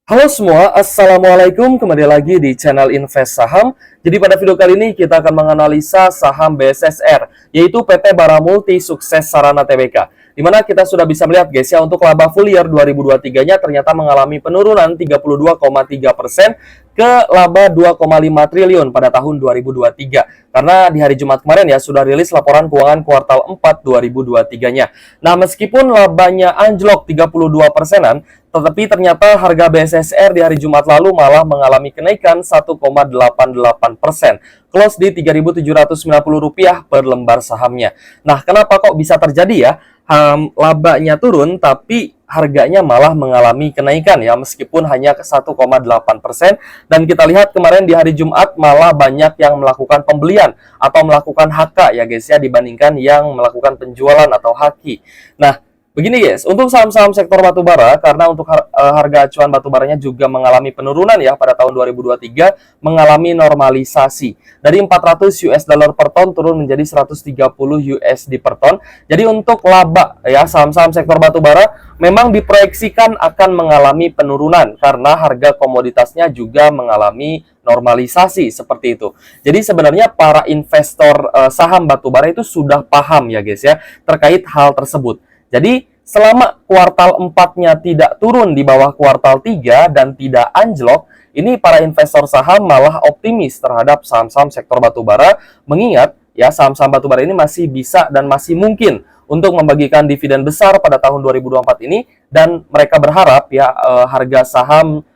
Halo semua, Assalamualaikum. Kembali lagi di channel Invest Saham. Jadi pada video kali ini kita akan menganalisa saham BSSR, yaitu PT Bara Multi Sukses Sarana Tbk. Di mana kita sudah bisa melihat guys ya, untuk laba full year 2023-nya ternyata mengalami penurunan 32,3% ke laba 2,5 triliun pada tahun 2023. Karena di hari Jumat kemarin ya sudah rilis laporan keuangan kuartal 4 2023-nya. Nah, meskipun labanya anjlok 32%-an, tetapi ternyata harga BSSR di hari Jumat lalu malah mengalami kenaikan 1,88%. Close di Rp3.790 per lembar sahamnya. Nah, kenapa kok bisa terjadi ya? Labanya turun, tapi harganya malah mengalami kenaikan ya, meskipun hanya ke 1,8%. Dan kita lihat kemarin di hari Jumat malah banyak yang melakukan pembelian atau melakukan HK ya guys ya, dibandingkan yang melakukan penjualan atau haki. Nah, begini guys, untuk saham-saham sektor batubara, karena untuk harga acuan batubaranya juga mengalami penurunan ya pada tahun 2023, mengalami normalisasi. Dari 400 US dollar per ton turun menjadi 130 USD per ton. Jadi untuk laba ya saham-saham sektor batubara memang diproyeksikan akan mengalami penurunan karena harga komoditasnya juga mengalami normalisasi seperti itu. Jadi sebenarnya para investor saham batubara itu sudah paham ya guys ya terkait hal tersebut. Jadi, selama kuartal 4-nya tidak turun di bawah kuartal 3 dan tidak anjlok, ini para investor saham malah optimis terhadap saham-saham sektor batubara, mengingat ya saham-saham batubara ini masih bisa dan masih mungkin untuk membagikan dividen besar pada tahun 2024 ini, dan mereka berharap ya harga saham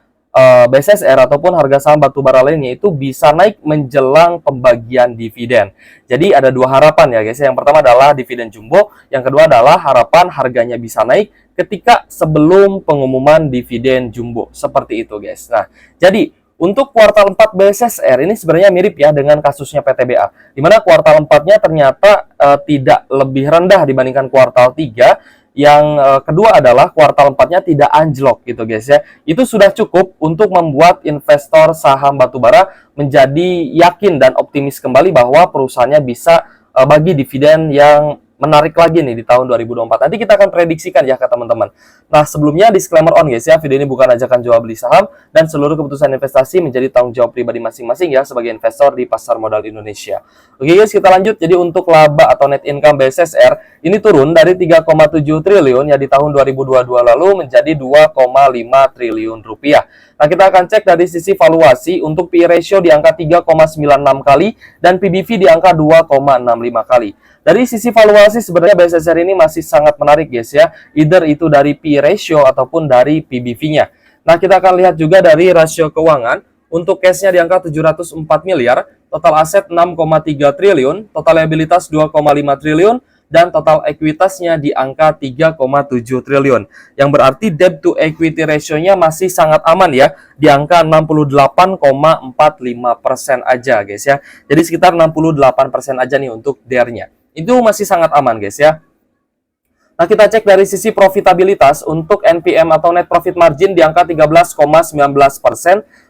BSSR ataupun harga saham batubara lainnya itu bisa naik menjelang pembagian dividen. Jadi ada dua harapan ya guys. Yang pertama adalah dividen jumbo, yang kedua adalah harapan harganya bisa naik ketika sebelum pengumuman dividen jumbo. Seperti itu guys. Nah, jadi untuk kuartal 4 BSSR ini sebenarnya mirip ya dengan kasusnya PTBA, di mana kuartal 4-nya ternyata tidak lebih rendah dibandingkan kuartal 3. Yang kedua adalah kuartal 4-nya tidak anjlok gitu guys ya. Itu sudah cukup untuk membuat investor saham batubara menjadi yakin dan optimis kembali bahwa perusahaannya bisa bagi dividen yang menarik lagi nih di tahun 2024. Nanti kita akan prediksikan ya ke teman-teman. Nah, sebelumnya disclaimer on guys ya, video ini bukan ajakan jual beli saham dan seluruh keputusan investasi menjadi tanggung jawab pribadi masing-masing ya sebagai investor di pasar modal Indonesia. Oke guys, kita lanjut. Jadi untuk laba atau net income BSSR ini turun dari 3,7 triliun ya di tahun 2022 lalu menjadi 2,5 triliun rupiah. Nah, kita akan cek dari sisi valuasi. Untuk PE ratio di angka 3,96 kali dan PBV di angka 2,65 kali. Dari sisi valuasi sebenarnya BSSR ini masih sangat menarik guys ya, either itu dari PE ratio ataupun dari PBV-nya. Nah, kita akan lihat juga dari rasio keuangan. Untuk cash-nya di angka 704 miliar, total aset 6,3 triliun, total liabilitas 2,5 triliun, dan total ekuitasnya di angka 3,7 triliun. Yang berarti debt to equity ratio-nya masih sangat aman ya, di angka 68,45% aja guys ya. Jadi sekitar 68% aja nih untuk DER-nya. Itu masih sangat aman guys ya. Nah, kita cek dari sisi profitabilitas. Untuk NPM atau net profit margin di angka 13,19%.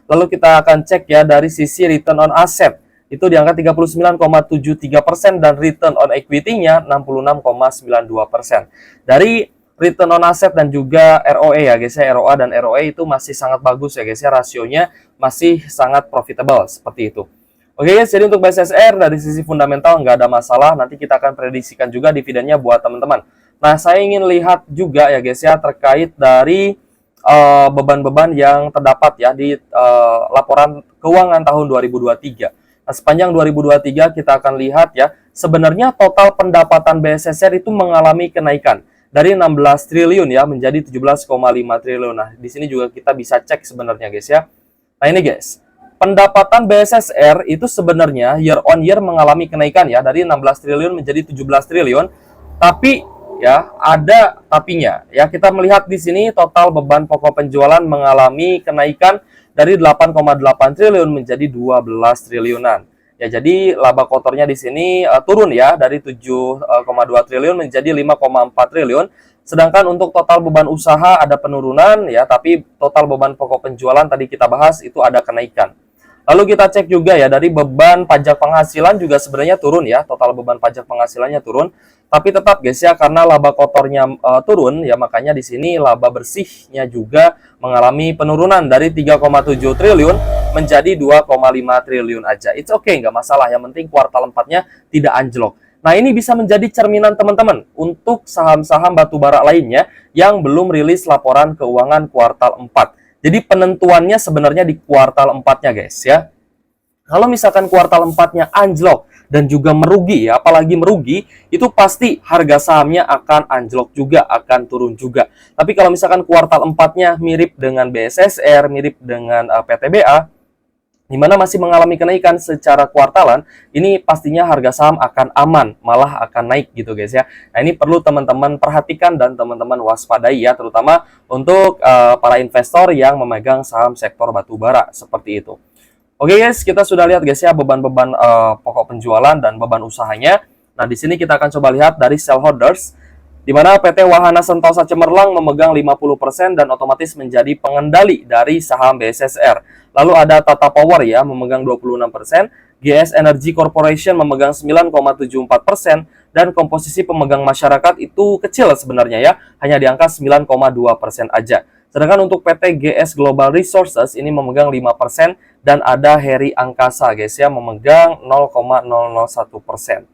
Lalu kita akan cek ya dari sisi return on asset. Itu di angka 39,73% dan return on equity-nya 66,92%. Dari return on asset dan juga ROE ya guys ya, ROA dan ROE itu masih sangat bagus ya guys ya, rasionya masih sangat profitable seperti itu. Oke guys, jadi untuk BSSR dari sisi fundamental nggak ada masalah. Nanti kita akan prediksikan juga dividennya buat teman-teman. Nah, saya ingin lihat juga ya guys ya terkait dari beban-beban yang terdapat ya di laporan keuangan tahun 2023. Nah, sepanjang 2023 kita akan lihat ya, sebenarnya total pendapatan BSSR itu mengalami kenaikan dari 16 triliun ya menjadi 17,5 triliun. Nah, di sini juga kita bisa cek sebenarnya guys ya. Nah, ini guys. Pendapatan BSSR itu sebenarnya year on year mengalami kenaikan ya dari 16 triliun menjadi 17 triliun. Tapi ya ada tapinya. Ya, kita melihat di sini total beban pokok penjualan mengalami kenaikan dari 8,8 triliun menjadi 12 triliunan. Ya, jadi laba kotornya di sini turun ya dari 7,2 triliun menjadi 5,4 triliun. Sedangkan untuk total beban usaha ada penurunan ya, tapi total beban pokok penjualan tadi kita bahas itu ada kenaikan. Lalu kita cek juga ya dari beban pajak penghasilan juga sebenarnya turun ya, total beban pajak penghasilannya turun. Tapi tetap guys ya, karena laba kotornya turun ya, makanya di sini laba bersihnya juga mengalami penurunan dari 3,7 triliun menjadi 2,5 triliun aja. It's okay, nggak masalah. Yang penting kuartal 4-nya tidak anjlok. Nah, ini bisa menjadi cerminan teman-teman untuk saham-saham batubara lainnya yang belum rilis laporan keuangan kuartal 4. Jadi penentuannya sebenarnya di kuartal 4-nya guys ya. Kalau misalkan kuartal 4-nya anjlok dan juga merugi ya, apalagi merugi, itu pasti harga sahamnya akan anjlok juga, akan turun juga. Tapi kalau misalkan kuartal 4-nya mirip dengan BSSR, mirip dengan PTBA, di mana masih mengalami kenaikan secara kuartalan, ini pastinya harga saham akan aman, malah akan naik gitu guys ya. Nah, ini perlu teman-teman perhatikan dan teman-teman waspadai ya, terutama untuk para investor yang memegang saham sektor batubara seperti itu. Oke guys, kita sudah lihat guys ya beban-beban pokok penjualan dan beban usahanya. Nah, di sini kita akan coba lihat dari sell holders, di mana PT Wahana Sentosa Cemerlang memegang 50% dan otomatis menjadi pengendali dari saham BSSR. Lalu ada Tata Power ya memegang 26%, GS Energy Corporation memegang 9,74%, dan komposisi pemegang masyarakat itu kecil sebenarnya ya, hanya di angka 9,2% aja. Sedangkan untuk PT GS Global Resources ini memegang 5% dan ada Heri Angkasa guys ya memegang 0,001%.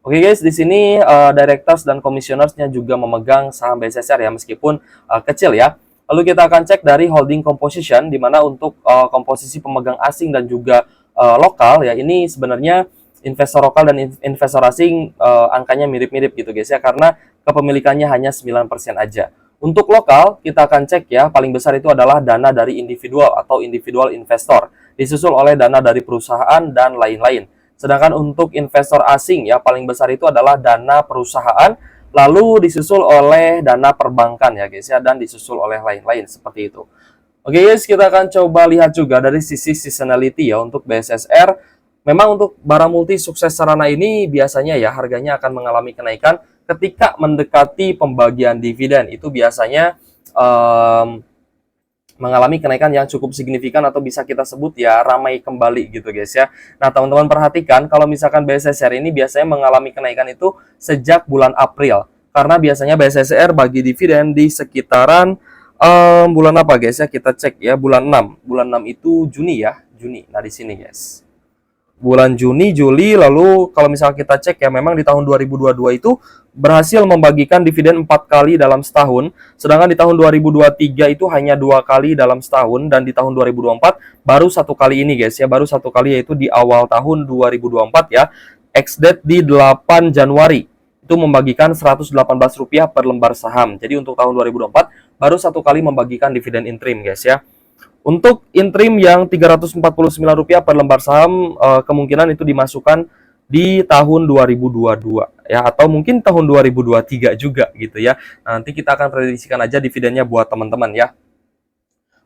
Oke guys, di sini directors dan commissioners-nya juga memegang saham BSSR ya meskipun kecil ya. Lalu kita akan cek dari holding composition, di mana untuk komposisi pemegang asing dan juga lokal ya, ini sebenarnya investor lokal dan investor asing angkanya mirip-mirip gitu guys ya, karena kepemilikannya hanya 9% aja. Untuk lokal, kita akan cek ya, paling besar itu adalah dana dari individual atau individual investor, disusul oleh dana dari perusahaan dan lain-lain. Sedangkan untuk investor asing ya, paling besar itu adalah dana perusahaan, lalu disusul oleh dana perbankan ya guys ya, dan disusul oleh lain-lain seperti itu. Oke guys, kita akan coba lihat juga dari sisi seasonality ya untuk BSSR. Memang untuk barang multi sukses sarana ini biasanya ya harganya akan mengalami kenaikan ketika mendekati pembagian dividen. Itu biasanya mengalami kenaikan yang cukup signifikan atau bisa kita sebut ya ramai kembali gitu guys ya. Nah, teman-teman perhatikan kalau misalkan BSSR ini biasanya mengalami kenaikan itu sejak bulan April. Karena biasanya BSSR bagi dividen di sekitaran bulan apa guys ya? Kita cek ya, bulan 6. Bulan 6 itu Juni ya, Juni. Nah, di sini guys. Bulan Juni, Juli, lalu kalau misalnya kita cek ya, memang di tahun 2022 itu berhasil membagikan dividen 4 kali dalam setahun, sedangkan di tahun 2023 itu hanya 2 kali dalam setahun, dan di tahun 2024 baru 1 kali ini guys ya, baru 1 kali yaitu di awal tahun 2024 ya, ex-date di 8 Januari, itu membagikan Rp118 per lembar saham. Jadi untuk tahun 2024 baru 1 kali membagikan dividen interim guys ya. Untuk interim yang Rp349 per lembar saham, kemungkinan itu dimasukkan di tahun 2022 ya, atau mungkin tahun 2023 juga gitu ya. Nanti kita akan prediksikan aja dividennya buat teman-teman ya.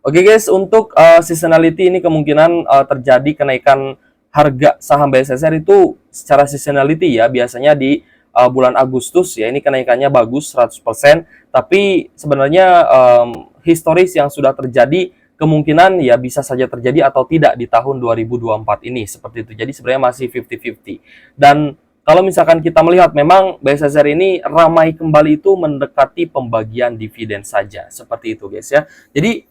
Oke guys, untuk seasonality ini kemungkinan terjadi kenaikan harga saham BSSR itu secara seasonality ya, biasanya di bulan Agustus ya, ini kenaikannya bagus 100%, tapi sebenarnya historis yang sudah terjadi kemungkinan ya bisa saja terjadi atau tidak di tahun 2024 ini seperti itu. Jadi sebenarnya masih 50-50. Dan kalau misalkan kita melihat memang BSSR ini ramai kembali itu mendekati pembagian dividen saja seperti itu guys ya. Jadi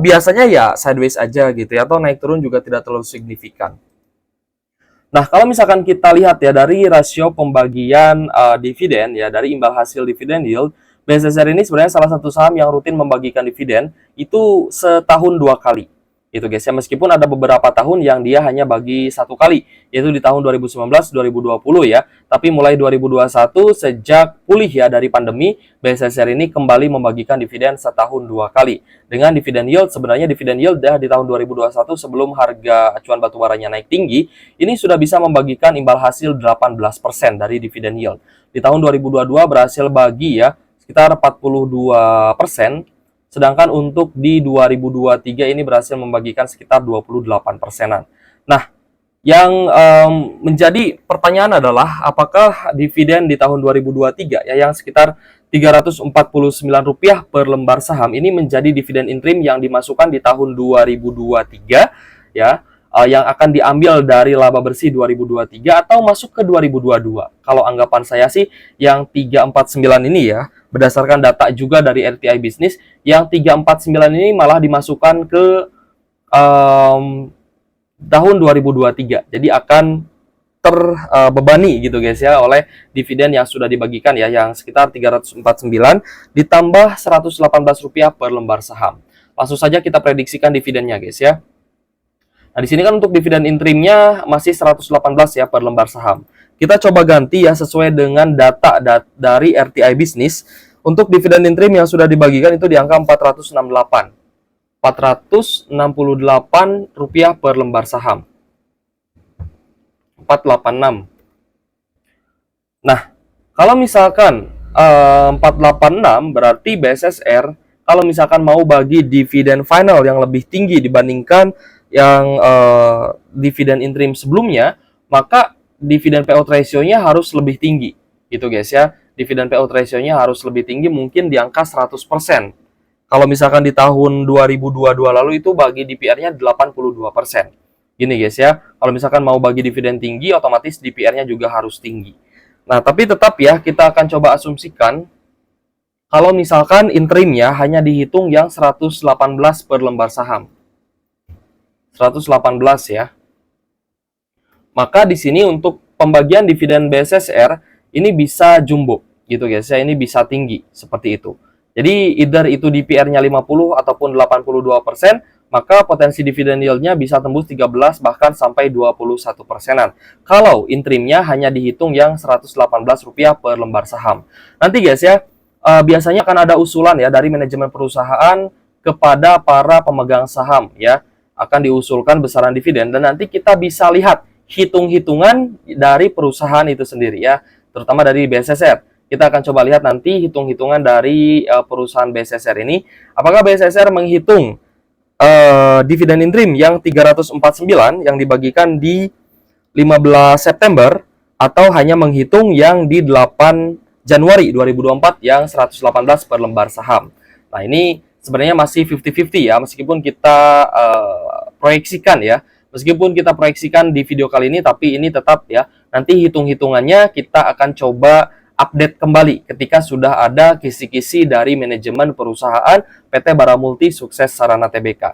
biasanya ya sideways aja gitu ya, atau naik turun juga tidak terlalu signifikan. Nah, kalau misalkan kita lihat ya dari rasio pembagian dividen ya, dari imbal hasil dividen yield, BSSR ini sebenarnya salah satu saham yang rutin membagikan dividen itu setahun 2 kali. Itu guys ya, meskipun ada beberapa tahun yang dia hanya bagi 1 kali, yaitu di tahun 2019-2020 ya. Tapi mulai 2021 sejak pulih ya dari pandemi, BSSR ini kembali membagikan dividen setahun 2 kali. Dengan dividen yield, sebenarnya dividen yield ya di tahun 2021 sebelum harga acuan batubaranya naik tinggi, ini sudah bisa membagikan imbal hasil 18% dari dividen yield. Di tahun 2022 berhasil bagi ya sekitar 42%, sedangkan untuk di 2023 ini berhasil membagikan sekitar 28%-an. Nah, yang menjadi pertanyaan adalah apakah dividen di tahun 2023 ya yang sekitar Rp349 per lembar saham ini menjadi dividen interim yang dimasukkan di tahun 2023 ya, yang akan diambil dari laba bersih 2023 atau masuk ke 2022. Kalau anggapan saya sih yang 349 ini ya, berdasarkan data juga dari RTI Bisnis, yang 349 ini malah dimasukkan ke tahun 2023. Jadi akan terbebani gitu guys ya oleh dividen yang sudah dibagikan ya, yang sekitar 349 ditambah Rp118 per lembar saham. Langsung saja kita prediksikan dividennya guys ya. Nah, di sini kan untuk dividen interimnya masih 118 ya per lembar saham. Kita coba ganti ya sesuai dengan data dari RTI Bisnis. Untuk dividen interim yang sudah dibagikan itu di angka 468. Rp468 per lembar saham. 486. Nah, kalau misalkan 486 berarti BSSR kalau misalkan mau bagi dividen final yang lebih tinggi dibandingkan yang dividen interim sebelumnya, maka dividen payout ratio-nya harus lebih tinggi gitu guys ya. Dividen payout ratio-nya harus lebih tinggi, mungkin di angka 100%. Kalau misalkan di tahun 2022 lalu itu bagi DPR-nya 82%. Gini guys ya, kalau misalkan mau bagi dividen tinggi, otomatis DPR-nya juga harus tinggi. Nah, tapi tetap ya, kita akan coba asumsikan kalau misalkan interimnya hanya dihitung yang 118 per lembar saham. 118 ya. Maka di sini untuk pembagian dividen BSSR ini bisa jumbo gitu guys ya, ini bisa tinggi seperti itu. Jadi either itu DPR-nya 50 ataupun 82%, maka potensi dividen yield-nya bisa tembus 13 bahkan sampai 21%-an. Kalau interimnya hanya dihitung yang Rp118 per lembar saham. Nanti guys ya, biasanya akan ada usulan ya dari manajemen perusahaan kepada para pemegang saham ya, akan diusulkan besaran dividen dan nanti kita bisa lihat hitung-hitungan dari perusahaan itu sendiri ya, terutama dari BSSR. Kita akan coba lihat nanti hitung-hitungan dari perusahaan BSSR ini, apakah BSSR menghitung dividen interim yang 349 yang dibagikan di 15 September atau hanya menghitung yang di 8 Januari 2024 yang 118 per lembar saham. Nah, ini sebenarnya masih 50-50 ya, meskipun kita proyeksikan ya. Meskipun kita proyeksikan di video kali ini, tapi ini tetap ya, nanti hitung-hitungannya kita akan coba update kembali ketika sudah ada kisi-kisi dari manajemen perusahaan PT Baramulti Sukses Sarana Tbk.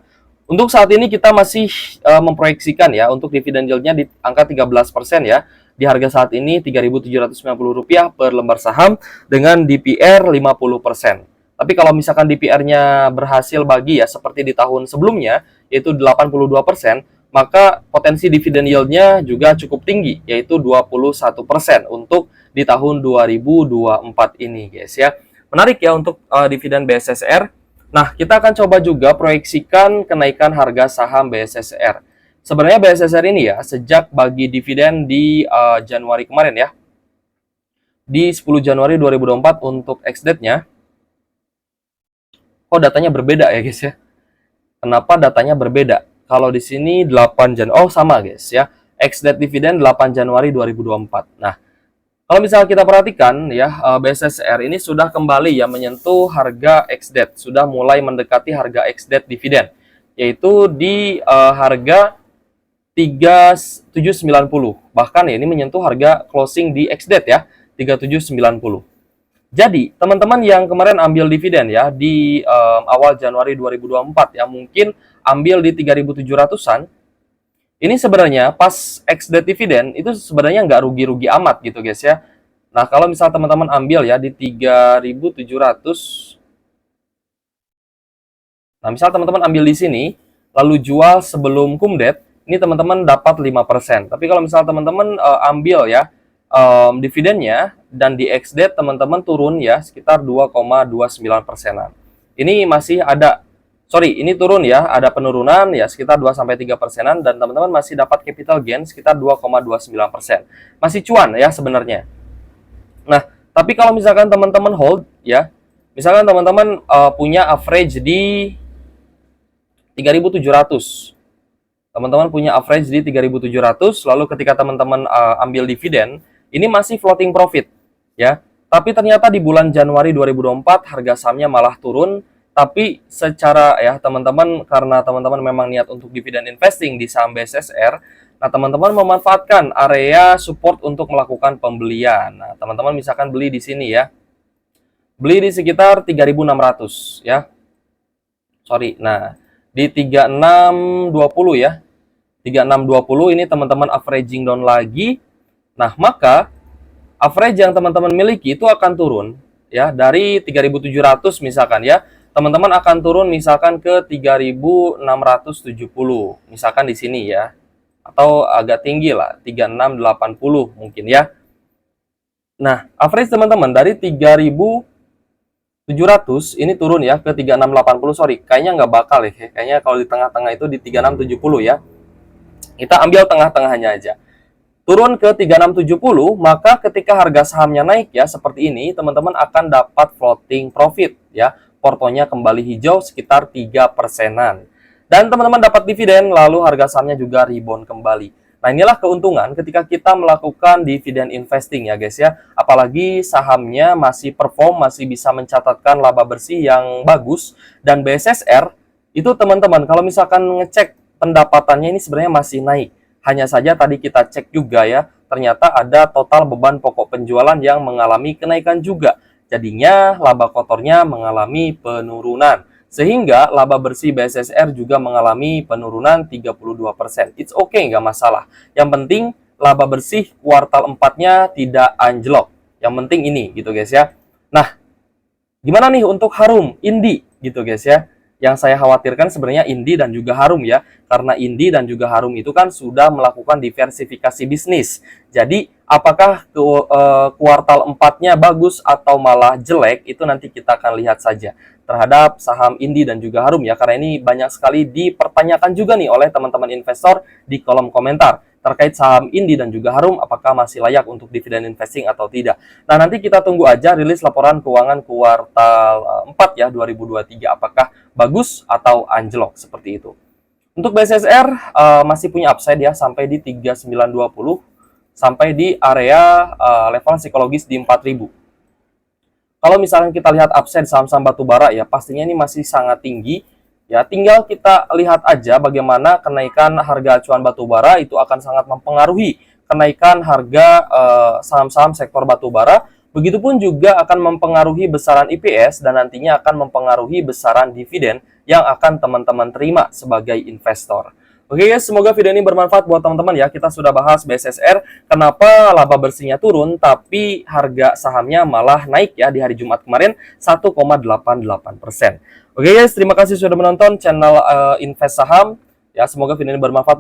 Untuk saat ini kita masih memproyeksikan ya untuk dividen yield-nya di angka 13% ya. Di harga saat ini Rp3.790 per lembar saham dengan DPR 50%. Tapi kalau misalkan DPR-nya berhasil bagi ya seperti di tahun sebelumnya yaitu 82%, maka potensi dividen yield-nya juga cukup tinggi, yaitu 21% untuk di tahun 2024 ini, guys ya. Menarik ya untuk dividen BSSR. Nah, kita akan coba juga proyeksikan kenaikan harga saham BSSR. Sebenarnya BSSR ini ya, sejak bagi dividen di Januari kemarin ya, di 10 Januari 2024 untuk ex-date-nya, datanya berbeda ya, guys ya. Kenapa datanya berbeda? Kalau di sini 8 Januari, sama guys ya. Ex-date dividen 8 Januari 2024. Nah, kalau misalnya kita perhatikan ya, BSSR ini sudah kembali ya menyentuh harga ex-date, sudah mulai mendekati harga ex-date dividen, yaitu di harga 3790. Bahkan ya ini menyentuh harga closing di ex-date ya, 3790. Jadi, teman-teman yang kemarin ambil dividen ya di awal Januari 2024 yang mungkin ambil di 3.700-an, ini sebenarnya pas ex-date dividen itu sebenarnya nggak rugi-rugi amat gitu guys ya. Nah, kalau misal teman-teman ambil ya di 3.700, nah misal teman-teman ambil di sini, lalu jual sebelum kumdet, ini teman-teman dapat 5%. Tapi kalau misal teman-teman ambil ya dividennya dan di ex-date teman-teman turun ya sekitar 2,29%-an. Ini masih ada, ini turun ya, ada penurunan ya sekitar 2-3%-an dan teman-teman masih dapat capital gain sekitar 2,29%. Masih cuan ya sebenarnya. Nah, tapi kalau misalkan teman-teman hold ya, misalkan teman-teman punya average di 3.700. Teman-teman punya average di 3.700, lalu ketika teman-teman ambil dividen, ini masih floating profit ya. Tapi ternyata di bulan Januari 2024 harga sahamnya malah turun, Tapi secara ya teman-teman, karena teman-teman memang niat untuk dividen investing di saham BSSR, nah teman-teman memanfaatkan area support untuk melakukan pembelian. Nah, teman-teman misalkan beli di sini ya. Beli di sekitar 3.600 ya. Sorry. Nah, di 3620 ya. 3620 ini teman-teman averaging down lagi. Nah, maka average yang teman-teman miliki itu akan turun ya dari 3.700 misalkan ya. Teman-teman akan turun misalkan ke 3.670 misalkan di sini ya. Atau agak tinggi lah, 3.680 mungkin ya. Nah, average teman-teman dari 3.700 ini turun ya ke 3.680, sorry. Kayaknya nggak bakal ya. Kayaknya kalau di tengah-tengah itu di 3.670 ya. Kita ambil tengah-tengahnya aja. Turun ke 3.670, maka ketika harga sahamnya naik ya seperti ini, teman-teman akan dapat floating profit ya. Portonya kembali hijau sekitar 3%-an. Dan teman-teman dapat dividen, lalu harga sahamnya juga rebound kembali. Nah, inilah keuntungan ketika kita melakukan dividen investing ya guys ya. Apalagi sahamnya masih perform, masih bisa mencatatkan laba bersih yang bagus. Dan BSSR itu teman-teman kalau misalkan ngecek pendapatannya ini sebenarnya masih naik. Hanya saja tadi kita cek juga ya, ternyata ada total beban pokok penjualan yang mengalami kenaikan juga. Jadinya laba kotornya mengalami penurunan. Sehingga laba bersih BSSR juga mengalami penurunan 32%. It's okay, nggak masalah. Yang penting laba bersih kuartal 4-nya tidak anjlok. Yang penting ini gitu guys ya. Nah, gimana nih untuk Harum, Indi gitu guys ya. Yang saya khawatirkan sebenarnya Indi dan juga Harum ya. Karena Indi dan juga Harum itu kan sudah melakukan diversifikasi bisnis. Jadi apakah kuartal 4-nya bagus atau malah jelek, itu nanti kita akan lihat saja terhadap saham Indi dan juga Harum ya. Karena ini banyak sekali dipertanyakan juga nih oleh teman-teman investor di kolom komentar terkait saham Indi dan juga Harum, apakah masih layak untuk dividen investing atau tidak. Nah, nanti kita tunggu aja rilis laporan keuangan kuartal 4 ya 2023, apakah bagus atau anjlok seperti itu. Untuk BSSR masih punya upside ya sampai di 3920 sampai di area level psikologis di 4000. Kalau misalnya kita lihat upside saham-saham batubara ya pastinya ini masih sangat tinggi. Ya, tinggal kita lihat aja bagaimana kenaikan harga acuan batubara itu akan sangat mempengaruhi kenaikan harga saham-saham sektor batubara. Begitupun juga akan mempengaruhi besaran IPS dan nantinya akan mempengaruhi besaran dividen yang akan teman-teman terima sebagai investor. Oke guys, semoga video ini bermanfaat buat teman-teman ya. Kita sudah bahas BSSR, kenapa laba bersihnya turun tapi harga sahamnya malah naik ya di hari Jumat kemarin 1,88%. Oke guys, terima kasih sudah menonton channel Invest Saham. Ya, semoga video ini bermanfaat buat